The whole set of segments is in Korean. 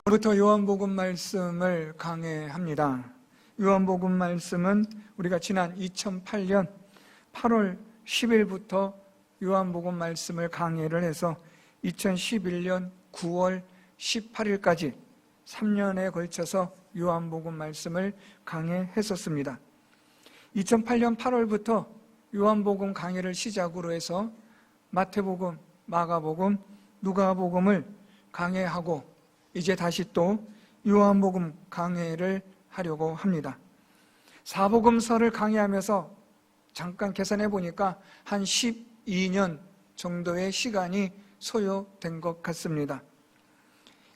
오늘부터 요한복음 말씀을 강해합니다. 요한복음 말씀은 우리가 지난 2008년 8월 10일부터 요한복음 말씀을 강해를 해서 2011년 9월 18일까지 3년에 걸쳐서 요한복음 말씀을 강해했었습니다. 2008년 8월부터 요한복음 강해를 시작으로 해서 마태복음, 마가복음, 누가복음을 강해하고 이제 다시 또 요한복음 강해를 하려고 합니다. 사복음서를 강해하면서 잠깐 계산해 보니까 한 12년 정도의 시간이 소요된 것 같습니다.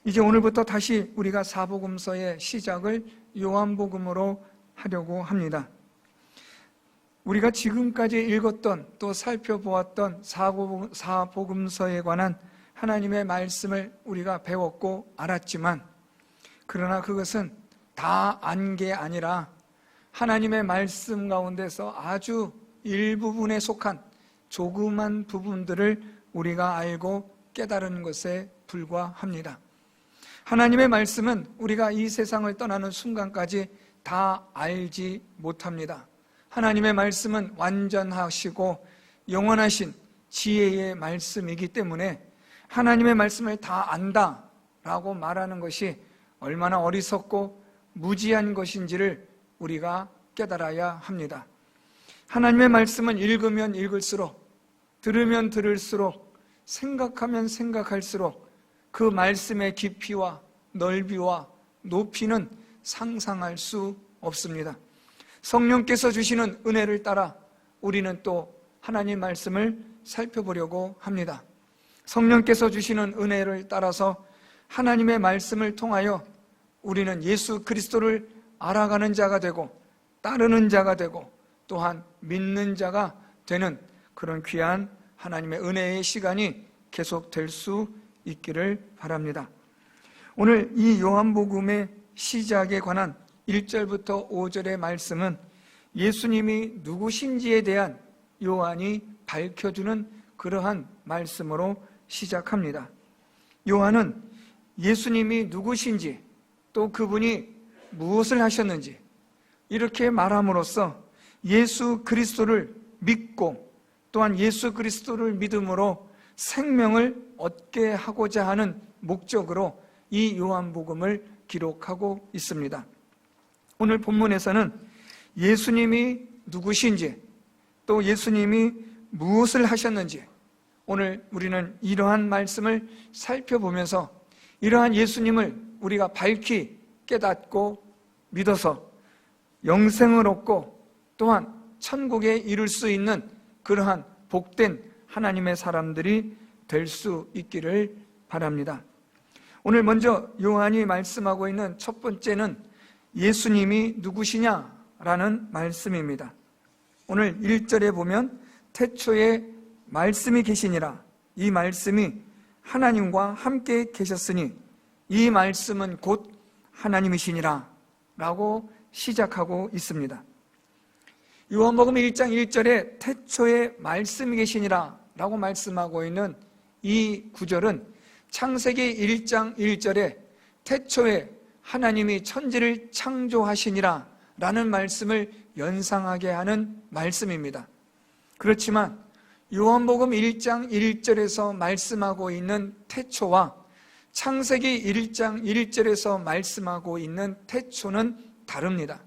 이제 오늘부터 다시 우리가 사복음서의 시작을 요한복음으로 하려고 합니다. 우리가 지금까지 읽었던 또 살펴보았던 사복음서에 관한 하나님의 말씀을 우리가 배웠고 알았지만, 그러나 그것은 다 안 게 아니라 하나님의 말씀 가운데서 아주 일부분에 속한 조그만 부분들을 우리가 알고 깨달은 것에 불과합니다. 하나님의 말씀은 우리가 이 세상을 떠나는 순간까지 다 알지 못합니다. 하나님의 말씀은 완전하시고 영원하신 지혜의 말씀이기 때문에 하나님의 말씀을 다 안다라고 말하는 것이 얼마나 어리석고 무지한 것인지를 우리가 깨달아야 합니다. 하나님의 말씀은 읽으면 읽을수록, 들으면 들을수록, 생각하면 생각할수록 그 말씀의 깊이와 넓이와 높이는 상상할 수 없습니다. 성령께서 주시는 은혜를 따라 우리는 또 하나님 말씀을 살펴보려고 합니다. 성령께서 주시는 은혜를 따라서 하나님의 말씀을 통하여 우리는 예수 그리스도를 알아가는 자가 되고 따르는 자가 되고 또한 믿는 자가 되는 그런 귀한 하나님의 은혜의 시간이 계속될 수 있기를 바랍니다. 오늘 이 요한복음의 시작에 관한 1절부터 5절의 말씀은 예수님이 누구신지에 대한 요한이 밝혀주는 그러한 말씀으로 시작합니다. 요한은 예수님이 누구신지 또 그분이 무엇을 하셨는지 이렇게 말함으로써 예수 그리스도를 믿고 또한 예수 그리스도를 믿음으로 생명을 얻게 하고자 하는 목적으로 이 요한복음을 기록하고 있습니다. 오늘 본문에서는 예수님이 누구신지 또 예수님이 무엇을 하셨는지 오늘 우리는 이러한 말씀을 살펴보면서 이러한 예수님을 우리가 밝히 깨닫고 믿어서 영생을 얻고 또한 천국에 이룰 수 있는 그러한 복된 하나님의 사람들이 될 수 있기를 바랍니다. 오늘 먼저 요한이 말씀하고 있는 첫 번째는 예수님이 누구시냐라는 말씀입니다. 오늘 1절에 보면 태초에 말씀이 계시니라, 이 말씀이 하나님과 함께 계셨으니 이 말씀은 곧 하나님이시니라 라고 시작하고 있습니다. 요한복음 1장 1절에 태초에 말씀이 계시니라 라고 말씀하고 있는 이 구절은 창세기 1장 1절에 태초에 하나님이 천지를 창조하시니라 라는 말씀을 연상하게 하는 말씀입니다. 그렇지만 요한복음 1장 1절에서 말씀하고 있는 태초와 창세기 1장 1절에서 말씀하고 있는 태초는 다릅니다.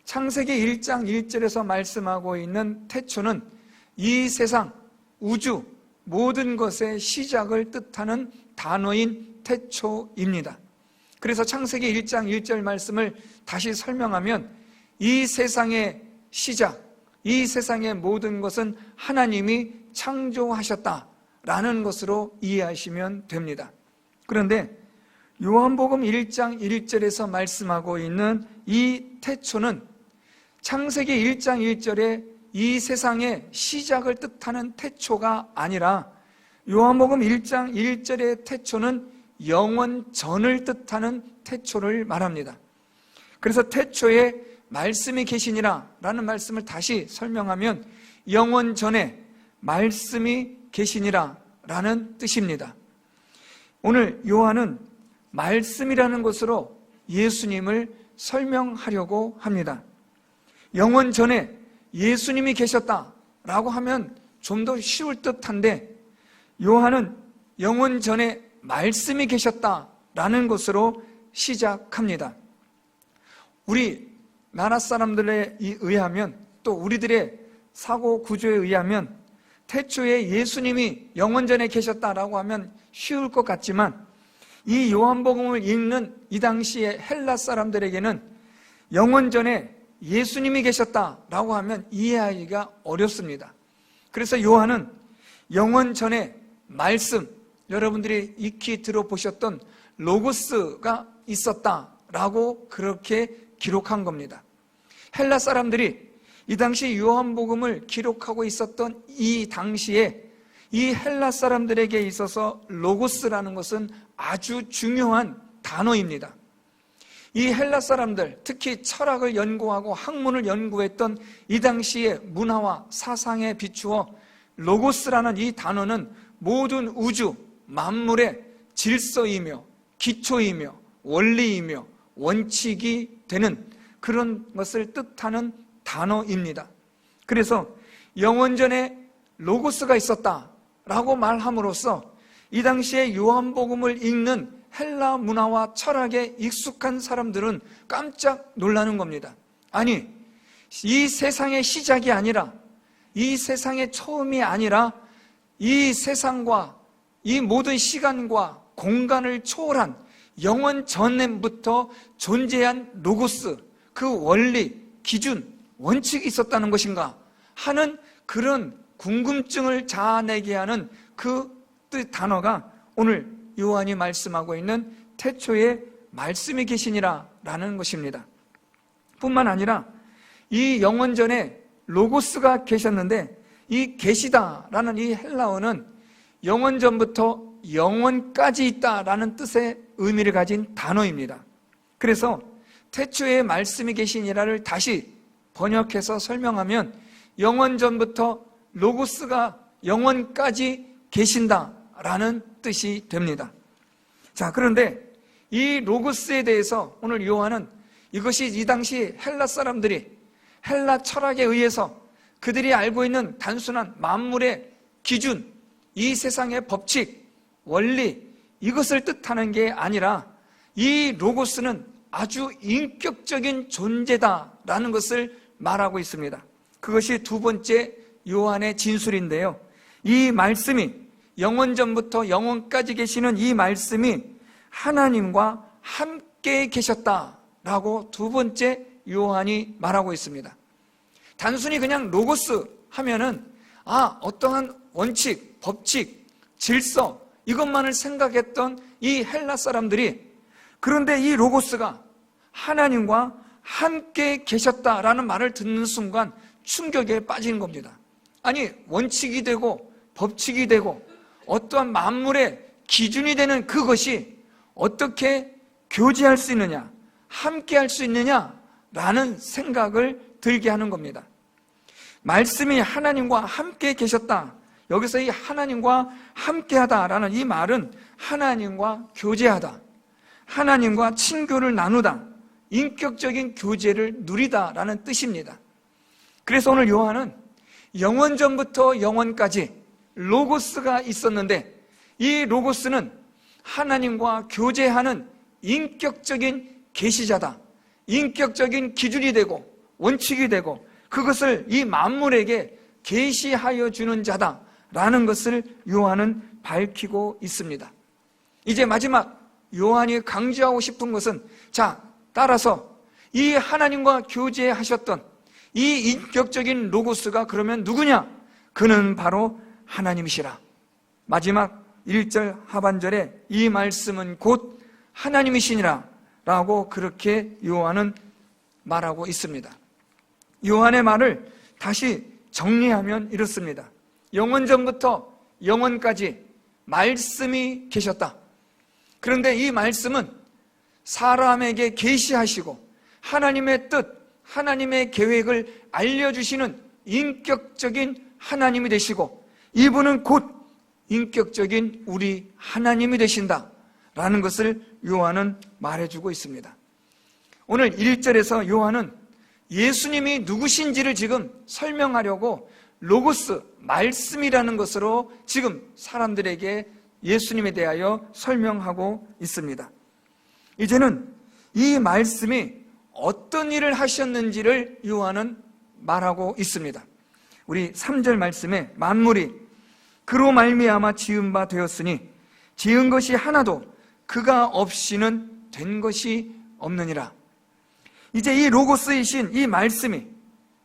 창세기 1장 1절에서 말씀하고 있는 태초는 이 세상, 우주, 모든 것의 시작을 뜻하는 단어인 태초입니다. 그래서 창세기 1장 1절 말씀을 다시 설명하면 이 세상의 시작, 이 세상의 모든 것은 하나님이 창조하셨다라는 것으로 이해하시면 됩니다. 그런데 요한복음 1장 1절에서 말씀하고 있는 이 태초는 창세기 1장 1절에 이 세상의 시작을 뜻하는 태초가 아니라 요한복음 1장 1절의 태초는 영원 전을 뜻하는 태초를 말합니다. 그래서 태초에 말씀이 계시니라 라는 말씀을 다시 설명하면 영원 전에 말씀이 계시니라 라는 뜻입니다. 오늘 요한은 말씀이라는 것으로 예수님을 설명하려고 합니다. 영원 전에 예수님이 계셨다라고 하면 좀 더 쉬울 듯한데, 요한은 영원 전에 말씀이 계셨다라는 것으로 시작합니다. 우리 나라 사람들에 의하면, 또 우리들의 사고 구조에 의하면 태초에 예수님이 영원 전에 계셨다라고 하면 쉬울 것 같지만, 이 요한복음을 읽는 이 당시의 헬라 사람들에게는 영원 전에 예수님이 계셨다라고 하면 이해하기가 어렵습니다. 그래서 요한은 영원 전에 말씀, 여러분들이 익히 들어보셨던 로고스가 있었다라고 그렇게 기록한 겁니다. 헬라 사람들이 이 당시 요한복음을 기록하고 있었던 이 당시에 이 헬라 사람들에게 있어서 로고스라는 것은 아주 중요한 단어입니다. 이 헬라 사람들, 특히 철학을 연구하고 학문을 연구했던 이 당시의 문화와 사상에 비추어 로고스라는 이 단어는 모든 우주, 만물의 질서이며 기초이며 원리이며 원칙이 되는 그런 것을 뜻하는 단어입니다. 그래서 영원전에 로고스가 있었다라고 말함으로써 이 당시에 요한복음을 읽는 헬라 문화와 철학에 익숙한 사람들은 깜짝 놀라는 겁니다. 아니, 이 세상의 시작이 아니라, 이 세상의 처음이 아니라 이 세상과 이 모든 시간과 공간을 초월한 영원 전부터 존재한 로고스, 그 원리, 기준, 원칙이 있었다는 것인가 하는 그런 궁금증을 자아내게 하는 그 단어가 오늘 요한이 말씀하고 있는 태초에 말씀이 계시니라 라는 것입니다. 뿐만 아니라 이 영원전에 로고스가 계셨는데, 이 계시다라는 이 헬라어는 영원전부터 영원까지 있다라는 뜻의 의미를 가진 단어입니다. 그래서 태초에 말씀이 계시니라를 다시 번역해서 설명하면 영원전부터 로고스가 영원까지 계신다라는 뜻이 됩니다. 자, 그런데 이 로고스에 대해서 오늘 요한은 이것이 이 당시 헬라 사람들이 헬라 철학에 의해서 그들이 알고 있는 단순한 만물의 기준, 이 세상의 법칙, 원리, 이것을 뜻하는 게 아니라 이 로고스는 아주 인격적인 존재다라는 것을 말하고 있습니다. 그것이 두 번째 요한의 진술인데요. 이 말씀이 영원전부터 영원까지 계시는 이 말씀이 하나님과 함께 계셨다라고 두 번째 요한이 말하고 있습니다. 단순히 그냥 로고스 하면은 어떠한 원칙, 법칙, 질서 이것만을 생각했던 이 헬라 사람들이, 그런데 이 로고스가 하나님과 함께 계셨다라는 말을 듣는 순간 충격에 빠지는 겁니다. 아니, 원칙이 되고 법칙이 되고 어떠한 만물의 기준이 되는 그것이 어떻게 교제할 수 있느냐, 함께 할 수 있느냐라는 생각을 들게 하는 겁니다. 말씀이 하나님과 함께 계셨다. 여기서 이 하나님과 함께하다라는 이 말은 하나님과 교제하다, 하나님과 친교를 나누다, 인격적인 교제를 누리다라는 뜻입니다. 그래서 오늘 요한은 영원전부터 영원까지 로고스가 있었는데, 이 로고스는 하나님과 교제하는 인격적인 계시자다, 인격적인 기준이 되고 원칙이 되고 그것을 이 만물에게 계시하여 주는 자다라는 것을 요한은 밝히고 있습니다. 이제 마지막 요한이 강조하고 싶은 것은, 자, 따라서 이 하나님과 교제하셨던 이 인격적인 로고스가 그러면 누구냐? 그는 바로 하나님이시라. 마지막 1절 하반절에 이 말씀은 곧 하나님이시니라 라고 그렇게 요한은 말하고 있습니다. 요한의 말을 다시 정리하면 이렇습니다. 영원전부터 영원까지 말씀이 계셨다. 그런데 이 말씀은 사람에게 계시하시고 하나님의 뜻, 하나님의 계획을 알려주시는 인격적인 하나님이 되시고, 이분은 곧 인격적인 우리 하나님이 되신다 라는 것을 요한은 말해주고 있습니다. 오늘 1절에서 요한은 예수님이 누구신지를 지금 설명하려고 로고스, 말씀이라는 것으로 지금 사람들에게 예수님에 대하여 설명하고 있습니다. 이제는 이 말씀이 어떤 일을 하셨는지를 요한은 말하고 있습니다. 우리 3절 말씀에 만물이 그로 말미암아 지은 바 되었으니 지은 것이 하나도 그가 없이는 된 것이 없느니라. 이제 이 로고스이신 이 말씀이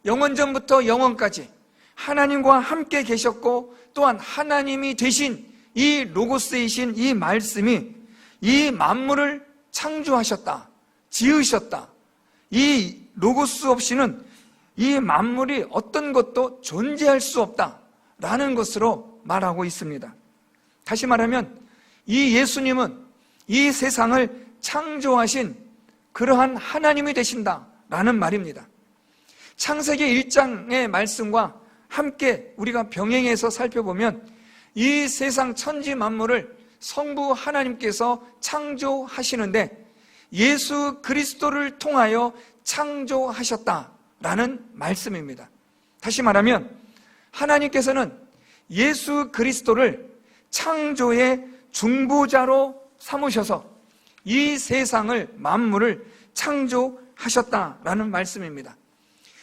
영원전부터 영원까지 하나님과 함께 계셨고 또한 하나님이 되신 이 로고스이신 이 말씀이 이 만물을 창조하셨다, 지으셨다. 이 로고스 없이는 이 만물이 어떤 것도 존재할 수 없다라는 것으로 말하고 있습니다. 다시 말하면 이 예수님은 이 세상을 창조하신 그러한 하나님이 되신다라는 말입니다. 창세기 1장의 말씀과 함께 우리가 병행해서 살펴보면 이 세상 천지 만물을 성부 하나님께서 창조하시는데 예수 그리스도를 통하여 창조하셨다라는 말씀입니다. 다시 말하면 하나님께서는 예수 그리스도를 창조의 중보자로 삼으셔서 이 세상을 만물을 창조하셨다라는 말씀입니다.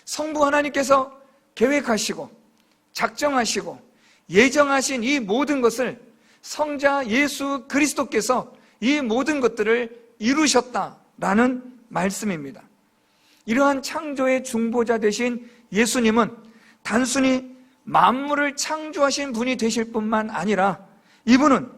성부 하나님께서 계획하시고 작정하시고 예정하신 이 모든 것을 성자 예수 그리스도께서 이 모든 것들을 이루셨다라는 말씀입니다. 이러한 창조의 중보자 되신 예수님은 단순히 만물을 창조하신 분이 되실 뿐만 아니라 이분은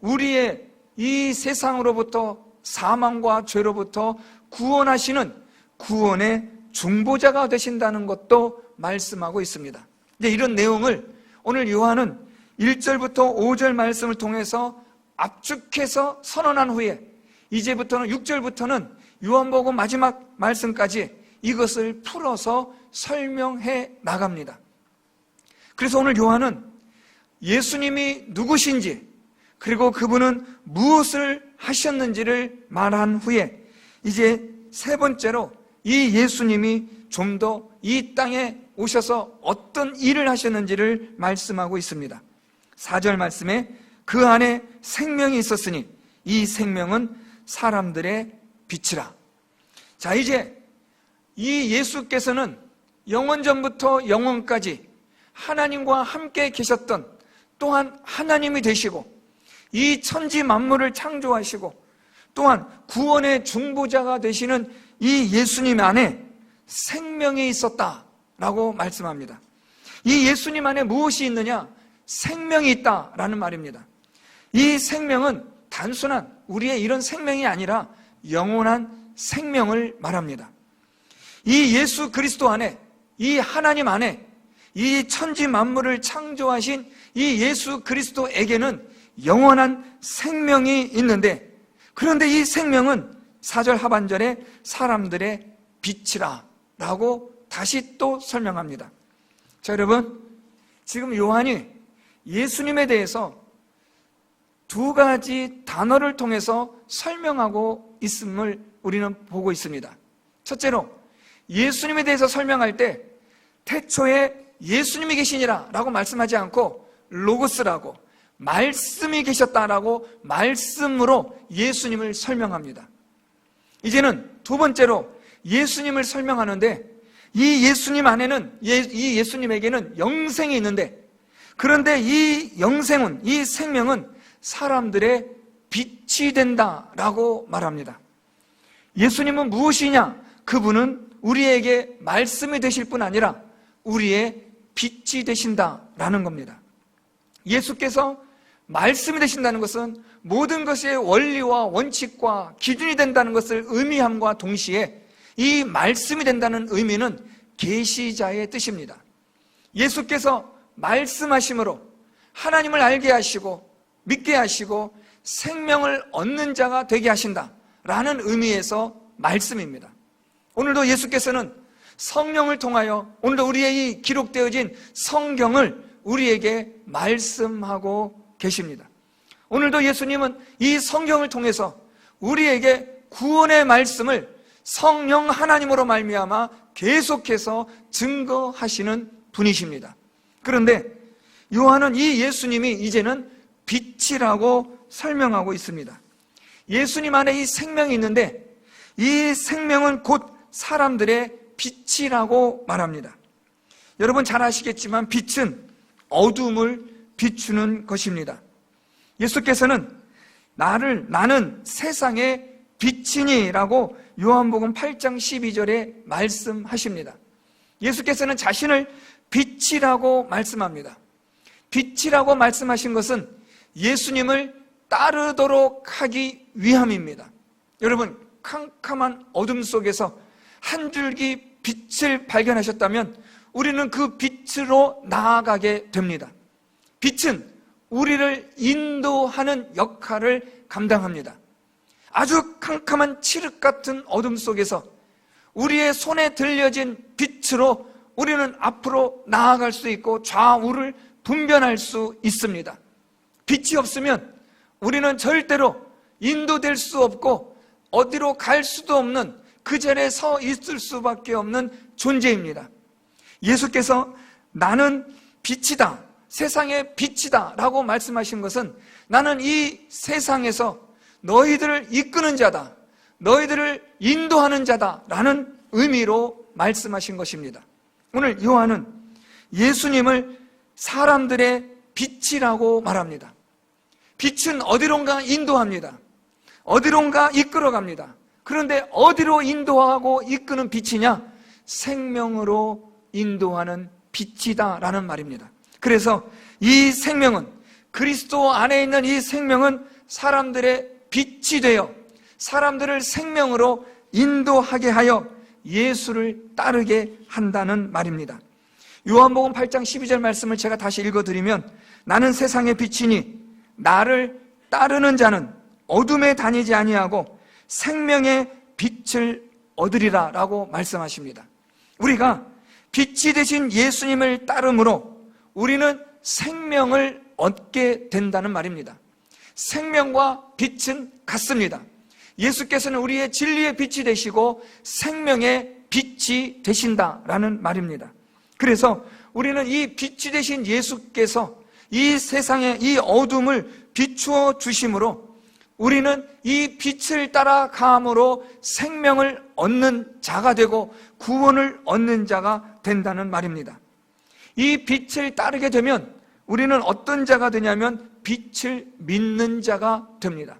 우리의 이 세상으로부터 사망과 죄로부터 구원하시는 구원의 중보자가 되신다는 것도 말씀하고 있습니다. 이제 이런 내용을 오늘 요한은 1절부터 5절 말씀을 통해서 압축해서 선언한 후에 이제부터는 6절부터는 요한복음 마지막 말씀까지 이것을 풀어서 설명해 나갑니다. 그래서 오늘 요한은 예수님이 누구신지 그리고 그분은 무엇을 하셨는지를 말한 후에 이제 세 번째로 이 예수님이 좀 더 이 땅에 오셔서 어떤 일을 하셨는지를 말씀하고 있습니다. 4절 말씀에 그 안에 생명이 있었으니 이 생명은 사람들의 빛이라. 자, 이제 이 예수께서는 영원전부터 영원까지 하나님과 함께 계셨던 또한 하나님이 되시고 이 천지 만물을 창조하시고 또한 구원의 중보자가 되시는 이 예수님 안에 생명이 있었다라고 말씀합니다. 이 예수님 안에 무엇이 있느냐? 생명이 있다라는 말입니다. 이 생명은 단순한 우리의 이런 생명이 아니라 영원한 생명을 말합니다. 이 예수 그리스도 안에, 이 하나님 안에, 이 천지 만물을 창조하신 이 예수 그리스도에게는 영원한 생명이 있는데, 그런데 이 생명은 4절 하반절에 사람들의 빛이라 라고 다시 또 설명합니다. 자, 여러분, 지금 요한이 예수님에 대해서 두 가지 단어를 통해서 설명하고 있음을 우리는 보고 있습니다. 첫째로 예수님에 대해서 설명할 때 태초에 예수님이 계시니라 라고 말씀하지 않고 로고스라고 말씀이 계셨다라고 말씀으로 예수님을 설명합니다. 이제는 두 번째로 예수님을 설명하는데 이 예수님 안에는 이 예수님에게는 영생이 있는데 그런데 이 영생은 이 생명은 사람들의 빛이 된다라고 말합니다. 예수님은 무엇이냐? 그분은 우리에게 말씀이 되실 뿐 아니라 우리의 빛이 되신다라는 겁니다. 예수께서 말씀이 되신다는 것은 모든 것의 원리와 원칙과 기준이 된다는 것을 의미함과 동시에 이 말씀이 된다는 의미는 계시자의 뜻입니다. 예수께서 말씀하심으로 하나님을 알게 하시고 믿게 하시고 생명을 얻는 자가 되게 하신다라는 의미에서 말씀입니다. 오늘도 예수께서는 성령을 통하여 오늘도 우리의 이 기록되어진 성경을 우리에게 말씀하고 계십니다. 오늘도 예수님은 이 성경을 통해서 우리에게 구원의 말씀을 성령 하나님으로 말미암아 계속해서 증거하시는 분이십니다. 그런데 요한은 이 예수님이 이제는 빛이라고 설명하고 있습니다. 예수님 안에 이 생명이 있는데 이 생명은 곧 사람들의 빛이라고 말합니다. 여러분 잘 아시겠지만 빛은 어둠을 비추는 것입니다. 예수께서는 나는 세상의 빛이니 라고 요한복음 8장 12절에 말씀하십니다. 예수께서는 자신을 빛이라고 말씀합니다. 빛이라고 말씀하신 것은 예수님을 따르도록 하기 위함입니다. 여러분, 캄캄한 어둠 속에서 한 줄기 빛을 발견하셨다면 우리는 그 빛으로 나아가게 됩니다. 빛은 우리를 인도하는 역할을 감당합니다. 아주 캄캄한 칠흑 같은 어둠 속에서 우리의 손에 들려진 빛으로 우리는 앞으로 나아갈 수 있고 좌우를 분별할 수 있습니다. 빛이 없으면 우리는 절대로 인도될 수 없고 어디로 갈 수도 없는 그 자리에 서 있을 수밖에 없는 존재입니다. 예수께서 나는 빛이다, 세상의 빛이다 라고 말씀하신 것은 나는 이 세상에서 너희들을 이끄는 자다, 너희들을 인도하는 자다 라는 의미로 말씀하신 것입니다. 오늘 요한은 예수님을 사람들의 빛이라고 말합니다. 빛은 어디론가 인도합니다. 어디론가 이끌어갑니다. 그런데 어디로 인도하고 이끄는 빛이냐? 생명으로 인도하는 빛이다 라는 말입니다. 그래서 이 생명은, 그리스도 안에 있는 이 생명은 사람들의 빛이 되어 사람들을 생명으로 인도하게 하여 예수를 따르게 한다는 말입니다. 요한복음 8장 12절 말씀을 제가 다시 읽어드리면, 나는 세상의 빛이니 나를 따르는 자는 어둠에 다니지 아니하고 생명의 빛을 얻으리라 라고 말씀하십니다. 우리가 빛이 되신 예수님을 따름으로 우리는 생명을 얻게 된다는 말입니다. 생명과 빛은 같습니다. 예수께서는 우리의 진리의 빛이 되시고 생명의 빛이 되신다라는 말입니다. 그래서 우리는 이 빛이 되신 예수께서 이 세상의 이 어둠을 비추어 주심으로 우리는 이 빛을 따라감으로 생명을 얻는 자가 되고 구원을 얻는 자가 된다는 말입니다. 이 빛을 따르게 되면 우리는 어떤 자가 되냐면 빛을 믿는 자가 됩니다.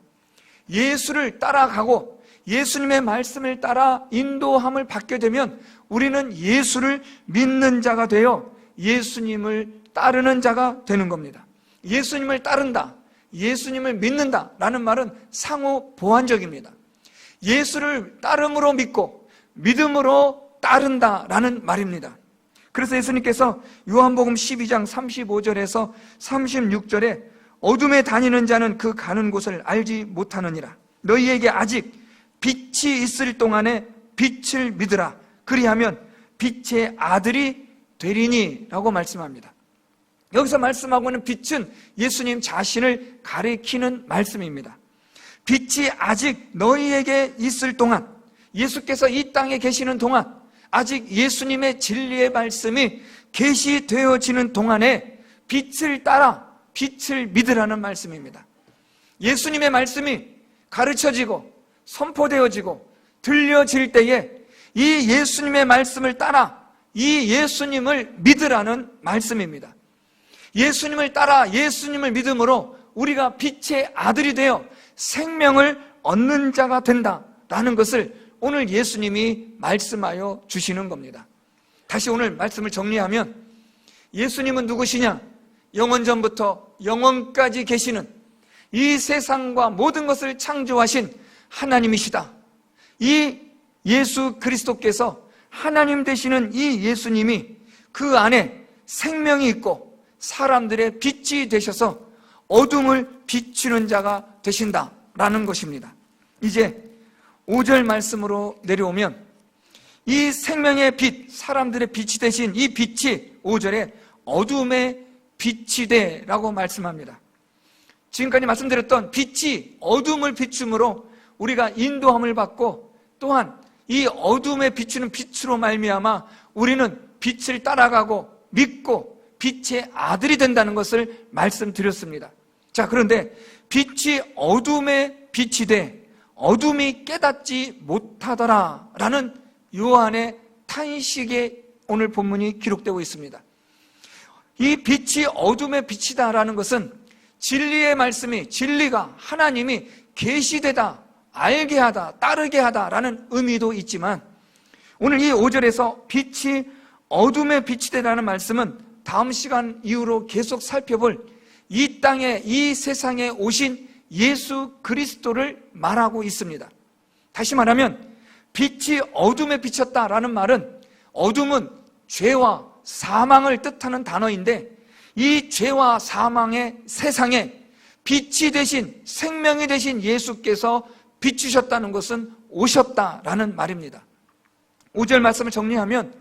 예수를 따라가고 예수님의 말씀을 따라 인도함을 받게 되면 우리는 예수를 믿는 자가 되어 예수님을 따르는 자가 되는 겁니다. 예수님을 따른다, 예수님을 믿는다 라는 말은 상호 보완적입니다. 예수를 따름으로 믿고 믿음으로 따른다 라는 말입니다. 그래서 예수님께서 요한복음 12장 35절에서 36절에 어둠에 다니는 자는 그 가는 곳을 알지 못하느니라. 너희에게 아직 빛이 있을 동안에 빛을 믿으라. 그리하면 빛의 아들이 되리니 라고 말씀합니다. 여기서 말씀하고 있는 빛은 예수님 자신을 가리키는 말씀입니다. 빛이 아직 너희에게 있을 동안, 예수께서 이 땅에 계시는 동안, 아직 예수님의 진리의 말씀이 계시되어지는 동안에 빛을 따라 빛을 믿으라는 말씀입니다. 예수님의 말씀이 가르쳐지고 선포되어지고 들려질 때에 이 예수님의 말씀을 따라 이 예수님을 믿으라는 말씀입니다. 예수님을 따라 예수님을 믿음으로 우리가 빛의 아들이 되어 생명을 얻는 자가 된다라는 것을 오늘 예수님이 말씀하여 주시는 겁니다. 다시 오늘 말씀을 정리하면, 예수님은 누구시냐? 영원전부터 영원까지 계시는 이 세상과 모든 것을 창조하신 하나님이시다. 이 예수 그리스도께서 하나님 되시는 이 예수님이 그 안에 생명이 있고 사람들의 빛이 되셔서 어둠을 비추는 자가 되신다라는 것입니다. 이제 5절 말씀으로 내려오면, 이 생명의 빛, 사람들의 빛이 되신 이 빛이 5절에 어둠의 빛이 되라고 말씀합니다. 지금까지 말씀드렸던 빛이 어둠을 비춤으로 우리가 인도함을 받고, 또한 이 어둠에 비추는 빛으로 말미암아 우리는 빛을 따라가고 믿고 빛의 아들이 된다는 것을 말씀드렸습니다. 자, 그런데 빛이 어둠에 빛이 돼 어둠이 깨닫지 못하더라 라는 요한의 탄식에 오늘 본문이 기록되고 있습니다. 이 빛이 어둠의 빛이다라는 것은 진리의 말씀이, 진리가, 하나님이 계시되다, 알게 하다, 따르게 하다라는 의미도 있지만, 오늘 이 5절에서 빛이 어둠의 빛이 되라는 말씀은 다음 시간 이후로 계속 살펴볼 이 땅에, 이 세상에 오신 예수 그리스도를 말하고 있습니다. 다시 말하면 빛이 어둠에 비쳤다라는 말은, 어둠은 죄와 사망을 뜻하는 단어인데, 이 죄와 사망의 세상에 빛이 되신, 생명이 되신 예수께서 비추셨다는 것은 오셨다라는 말입니다. 5절 말씀을 정리하면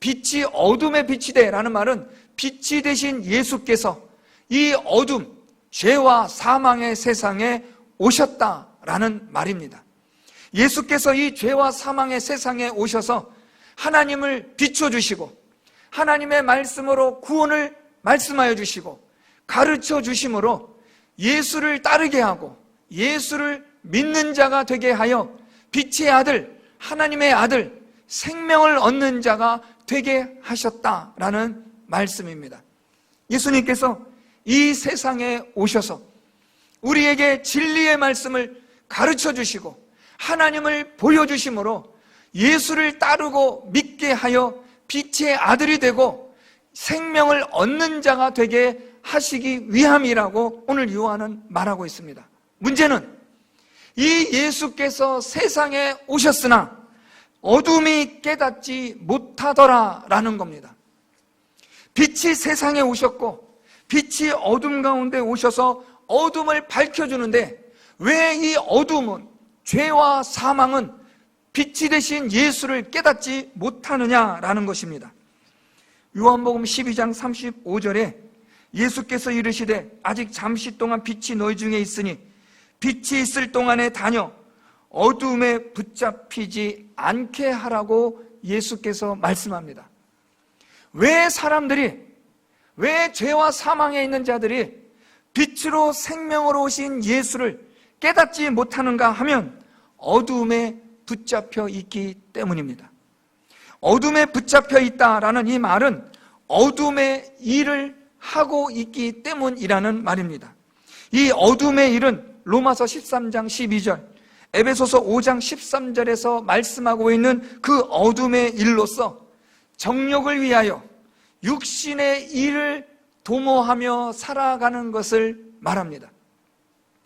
빛이 어둠에 빛이 되라는 말은 빛이 되신 예수께서 이 어둠, 죄와 사망의 세상에 오셨다라는 말입니다. 예수께서 이 죄와 사망의 세상에 오셔서 하나님을 비춰주시고 하나님의 말씀으로 구원을 말씀하여 주시고 가르쳐 주심으로 예수를 따르게 하고 예수를 믿는 자가 되게 하여 빛의 아들, 하나님의 아들, 생명을 얻는 자가 되게 하셨다라는 말씀입니다. 예수님께서 이 세상에 오셔서 우리에게 진리의 말씀을 가르쳐 주시고 하나님을 보여주심으로 예수를 따르고 믿게 하여 빛의 아들이 되고 생명을 얻는 자가 되게 하시기 위함이라고 오늘 요한은 말하고 있습니다. 문제는 이 예수께서 세상에 오셨으나 어둠이 깨닫지 못하더라라는 겁니다. 빛이 세상에 오셨고 빛이 어둠 가운데 오셔서 어둠을 밝혀주는데, 왜 이 어둠은, 죄와 사망은 빛이 되신 예수를 깨닫지 못하느냐라는 것입니다. 요한복음 12장 35절에 예수께서 이르시되 아직 잠시 동안 빛이 너희 중에 있으니 빛이 있을 동안에 다녀 어둠에 붙잡히지 않게 하라고 예수께서 말씀합니다. 왜 사람들이, 왜 죄와 사망에 있는 자들이 빛으로 생명으로 오신 예수를 깨닫지 못하는가 하면 어둠에 붙잡혀 있기 때문입니다. 어둠에 붙잡혀 있다라는 이 말은 어둠의 일을 하고 있기 때문이라는 말입니다. 이 어둠의 일은 로마서 13장 12절, 에베소서 5장 13절에서 말씀하고 있는 그 어둠의 일로서 정욕을 위하여 육신의 일을 도모하며 살아가는 것을 말합니다.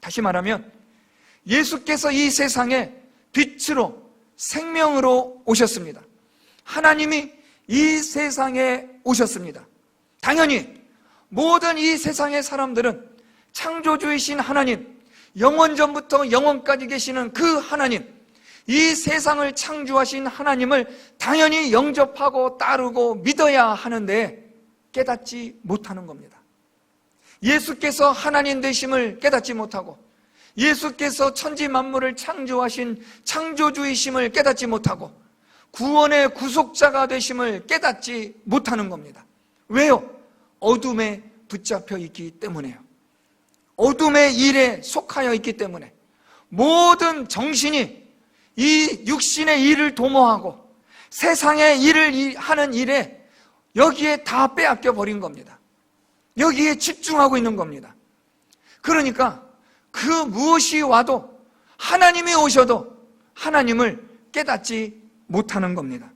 다시 말하면 예수께서 이 세상에 빛으로 생명으로 오셨습니다. 하나님이 이 세상에 오셨습니다. 당연히 모든 이 세상의 사람들은 창조주이신 하나님, 영원전부터 영원까지 계시는 그 하나님, 이 세상을 창조하신 하나님을 당연히 영접하고 따르고 믿어야 하는데 깨닫지 못하는 겁니다. 예수께서 하나님 되심을 깨닫지 못하고 예수께서 천지 만물을 창조하신 창조주이심을 깨닫지 못하고 구원의 구속자가 되심을 깨닫지 못하는 겁니다. 왜요? 어둠에 붙잡혀 있기 때문에요. 어둠의 일에 속하여 있기 때문에 모든 정신이 이 육신의 일을 도모하고 세상의 일을 하는 일에 여기에 다 빼앗겨 버린 겁니다. 여기에 집중하고 있는 겁니다. 그러니까 그 무엇이 와도, 하나님이 오셔도 하나님을 깨닫지 못하는 겁니다.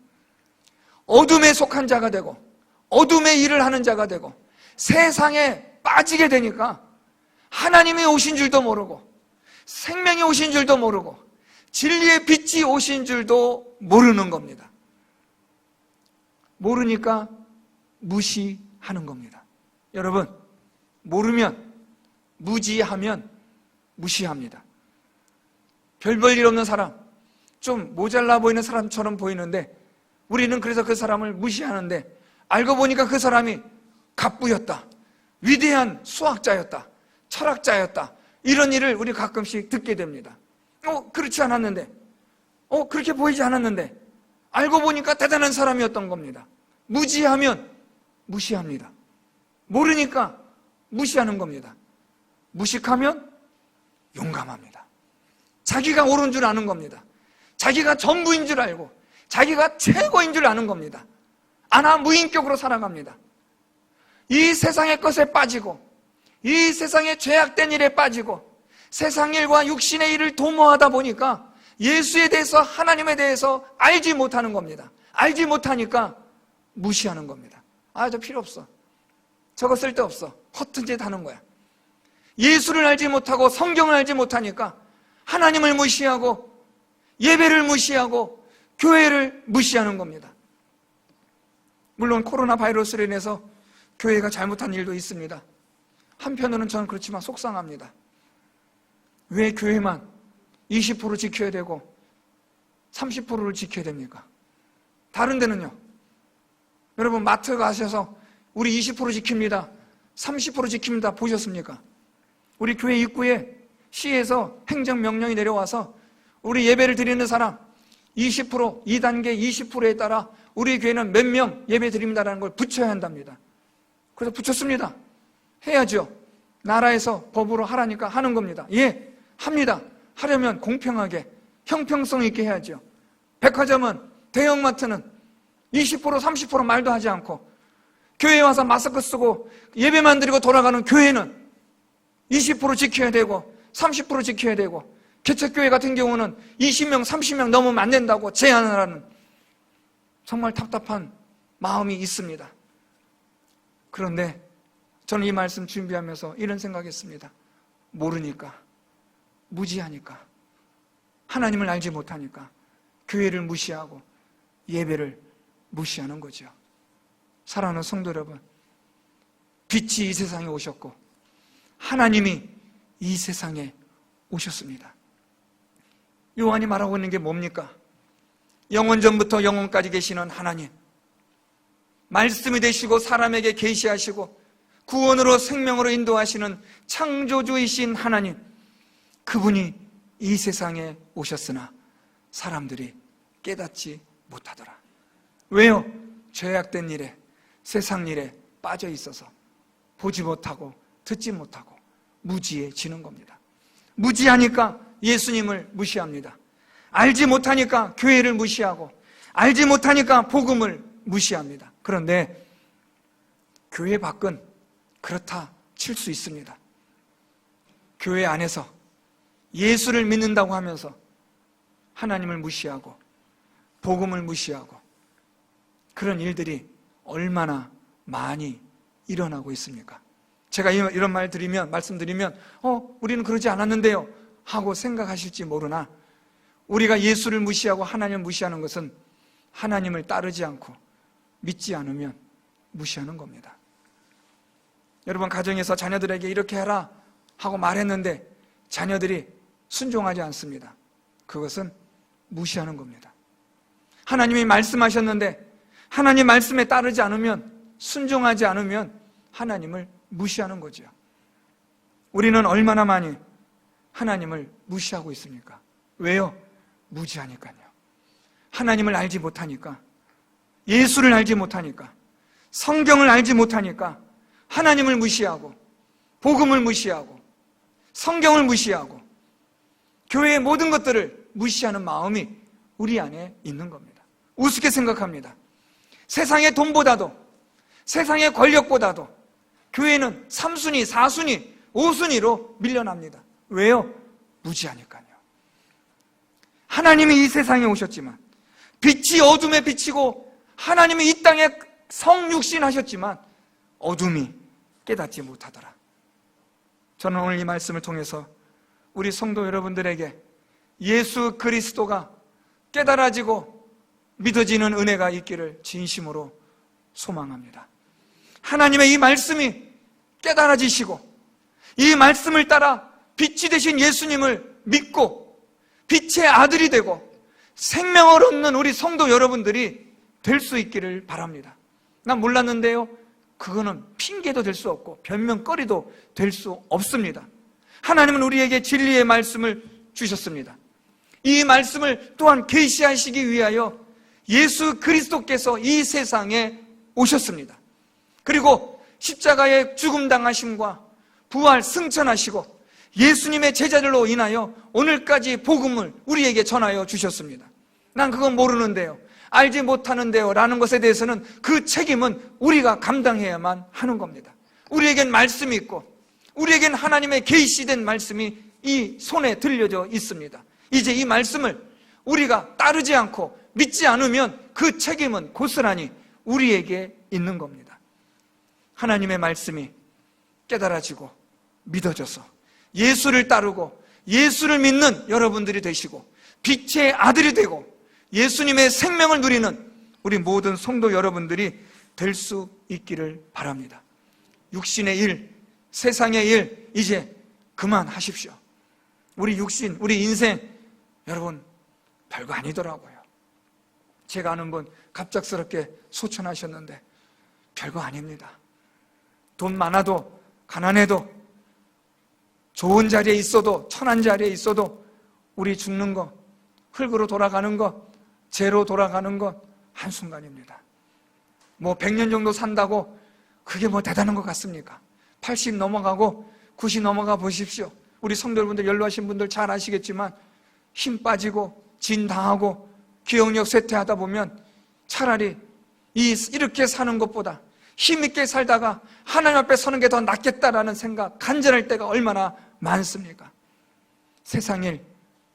어둠에 속한 자가 되고 어둠의 일을 하는 자가 되고 세상에 빠지게 되니까 하나님이 오신 줄도 모르고 생명이 오신 줄도 모르고 진리의 빛이 오신 줄도 모르는 겁니다. 모르니까 무시하는 겁니다. 여러분, 모르면, 무지하면 무시합니다. 별 볼 일 없는 사람, 좀 모자라 보이는 사람처럼 보이는데 우리는 그래서 그 사람을 무시하는데, 알고 보니까 그 사람이 갑부였다, 위대한 수학자였다, 철학자였다. 이런 일을 우리 가끔씩 듣게 됩니다. 그렇지 않았는데, 그렇게 보이지 않았는데, 알고 보니까 대단한 사람이었던 겁니다. 무지하면 무시합니다. 모르니까 무시하는 겁니다. 무식하면 용감합니다. 자기가 옳은 줄 아는 겁니다. 자기가 전부인 줄 알고 자기가 최고인 줄 아는 겁니다. 무인격으로 살아갑니다. 이 세상의 것에 빠지고 이 세상의 죄악된 일에 빠지고 세상 일과 육신의 일을 도모하다 보니까 예수에 대해서, 하나님에 대해서 알지 못하는 겁니다. 알지 못하니까 무시하는 겁니다. 저 필요 없어. 저거 쓸데없어. 허튼 짓 하는 거야. 예수를 알지 못하고 성경을 알지 못하니까 하나님을 무시하고 예배를 무시하고 교회를 무시하는 겁니다. 물론 코로나 바이러스로 인해서 교회가 잘못한 일도 있습니다. 한편으로는 저는 그렇지만 속상합니다. 왜 교회만 20% 지켜야 되고 30%를 지켜야 됩니까? 다른 데는요? 여러분 마트 가셔서 우리 20% 지킵니다, 30% 지킵니다 보셨습니까? 우리 교회 입구에 시에서 행정명령이 내려와서 우리 예배를 드리는 사람 20%, 2단계 20%에 따라 우리 교회는 몇 명 예배 드립니다라는 걸 붙여야 한답니다. 그래서 붙였습니다. 해야죠. 나라에서 법으로 하라니까 하는 겁니다. 예, 합니다. 하려면 공평하게 형평성 있게 해야죠. 백화점은, 대형마트는 20%, 30% 말도 하지 않고 교회에 와서 마스크 쓰고 예배만 드리고 돌아가는 교회는 20% 지켜야 되고 30% 지켜야 되고, 개척교회 같은 경우는 20명, 30명 넘으면 안 된다고 제한을 하는, 정말 답답한 마음이 있습니다. 그런데 저는 이 말씀 준비하면서 이런 생각했습니다. 모르니까, 무지하니까, 하나님을 알지 못하니까 교회를 무시하고 예배를 무시하는 거죠. 사랑하는 성도 여러분, 빛이 이 세상에 오셨고 하나님이 이 세상에 오셨습니다. 요한이 말하고 있는 게 뭡니까? 영원전부터 영원까지 계시는 하나님, 말씀이 되시고 사람에게 계시하시고 구원으로 생명으로 인도하시는 창조주이신 하나님, 그분이 이 세상에 오셨으나 사람들이 깨닫지 못하더라. 왜요? 죄악된 일에, 세상 일에 빠져 있어서 보지 못하고 듣지 못하고 무지해지는 겁니다. 무지하니까 예수님을 무시합니다. 알지 못하니까 교회를 무시하고, 알지 못하니까 복음을 무시합니다. 그런데 교회 밖은 그렇다 칠 수 있습니다. 교회 안에서 예수를 믿는다고 하면서 하나님을 무시하고 복음을 무시하고 그런 일들이 얼마나 많이 일어나고 있습니까? 제가 이런 말씀드리면 우리는 그러지 않았는데요 하고 생각하실지 모르나, 우리가 예수를 무시하고 하나님을 무시하는 것은 하나님을 따르지 않고 믿지 않으면 무시하는 겁니다. 여러분, 가정에서 자녀들에게 이렇게 해라 하고 말했는데 자녀들이 순종하지 않습니다. 그것은 무시하는 겁니다. 하나님이 말씀하셨는데 하나님 말씀에 따르지 않으면, 순종하지 않으면 하나님을 무시하는 거죠. 우리는 얼마나 많이 하나님을 무시하고 있습니까? 왜요? 무지하니까요. 하나님을 알지 못하니까, 예수를 알지 못하니까, 성경을 알지 못하니까 하나님을 무시하고 복음을 무시하고 성경을 무시하고 교회의 모든 것들을 무시하는 마음이 우리 안에 있는 겁니다. 우습게 생각합니다. 세상의 돈보다도, 세상의 권력보다도 교회는 3순위, 4순위, 5순위로 밀려납니다. 왜요? 무지하니까요. 하나님이 이 세상에 오셨지만, 빛이 어둠에 비치고 하나님이 이 땅에 성육신하셨지만 어둠이 깨닫지 못하더라. 저는 오늘 이 말씀을 통해서 우리 성도 여러분들에게 예수 그리스도가 깨달아지고 믿어지는 은혜가 있기를 진심으로 소망합니다. 하나님의 이 말씀이 깨달아지시고 이 말씀을 따라 빛이 되신 예수님을 믿고 빛의 아들이 되고 생명을 얻는 우리 성도 여러분들이 될 수 있기를 바랍니다. 난 몰랐는데요, 그거는 핑계도 될 수 없고 변명거리도 될 수 없습니다. 하나님은 우리에게 진리의 말씀을 주셨습니다. 이 말씀을 또한 계시하시기 위하여 예수 그리스도께서 이 세상에 오셨습니다. 그리고 십자가의 죽음 당하심과 부활 승천하시고 예수님의 제자들로 인하여 오늘까지 복음을 우리에게 전하여 주셨습니다. 난 그건 모르는데요, 알지 못하는데요 라는 것에 대해서는 그 책임은 우리가 감당해야만 하는 겁니다. 우리에겐 말씀이 있고 우리에겐 하나님의 계시된 말씀이 이 손에 들려져 있습니다. 이제 이 말씀을 우리가 따르지 않고 믿지 않으면 그 책임은 고스란히 우리에게 있는 겁니다. 하나님의 말씀이 깨달아지고 믿어져서 예수를 따르고 예수를 믿는 여러분들이 되시고 빛의 아들이 되고 예수님의 생명을 누리는 우리 모든 성도 여러분들이 될 수 있기를 바랍니다. 육신의 일, 세상의 일 이제 그만하십시오. 우리 육신, 우리 인생 여러분 별거 아니더라고요. 제가 아는 분 갑작스럽게 소천하셨는데 별거 아닙니다. 돈 많아도 가난해도 좋은 자리에 있어도 천한 자리에 있어도 우리 죽는 거, 흙으로 돌아가는 것, 죄로 돌아가는 것 한순간입니다. 뭐 100년 정도 산다고 그게 뭐 대단한 것 같습니까? 80 넘어가고 90 넘어가 보십시오. 우리 성도 여러분들, 연로하신 분들 잘 아시겠지만 힘 빠지고 진 당하고 기억력 쇠퇴하다 보면 차라리 이렇게 사는 것보다 힘있게 살다가 하나님 앞에 서는 게 더 낫겠다라는 생각, 간절할 때가 얼마나 많습니까? 세상 일,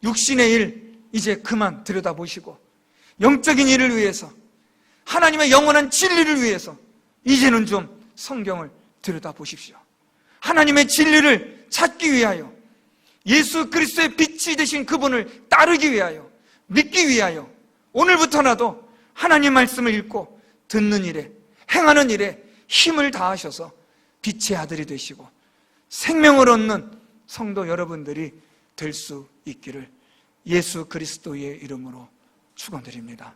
육신의 일 이제 그만 들여다보시고 영적인 일을 위해서, 하나님의 영원한 진리를 위해서 이제는 좀 성경을 들여다보십시오. 하나님의 진리를 찾기 위하여, 예수 그리스도의 빛이 되신 그분을 따르기 위하여, 믿기 위하여 오늘부터라도 하나님 말씀을 읽고 듣는 일에, 행하는 일에 힘을 다하셔서 빛의 아들이 되시고 생명을 얻는 성도 여러분들이 될 수 있기를 예수 그리스도의 이름으로 축원드립니다.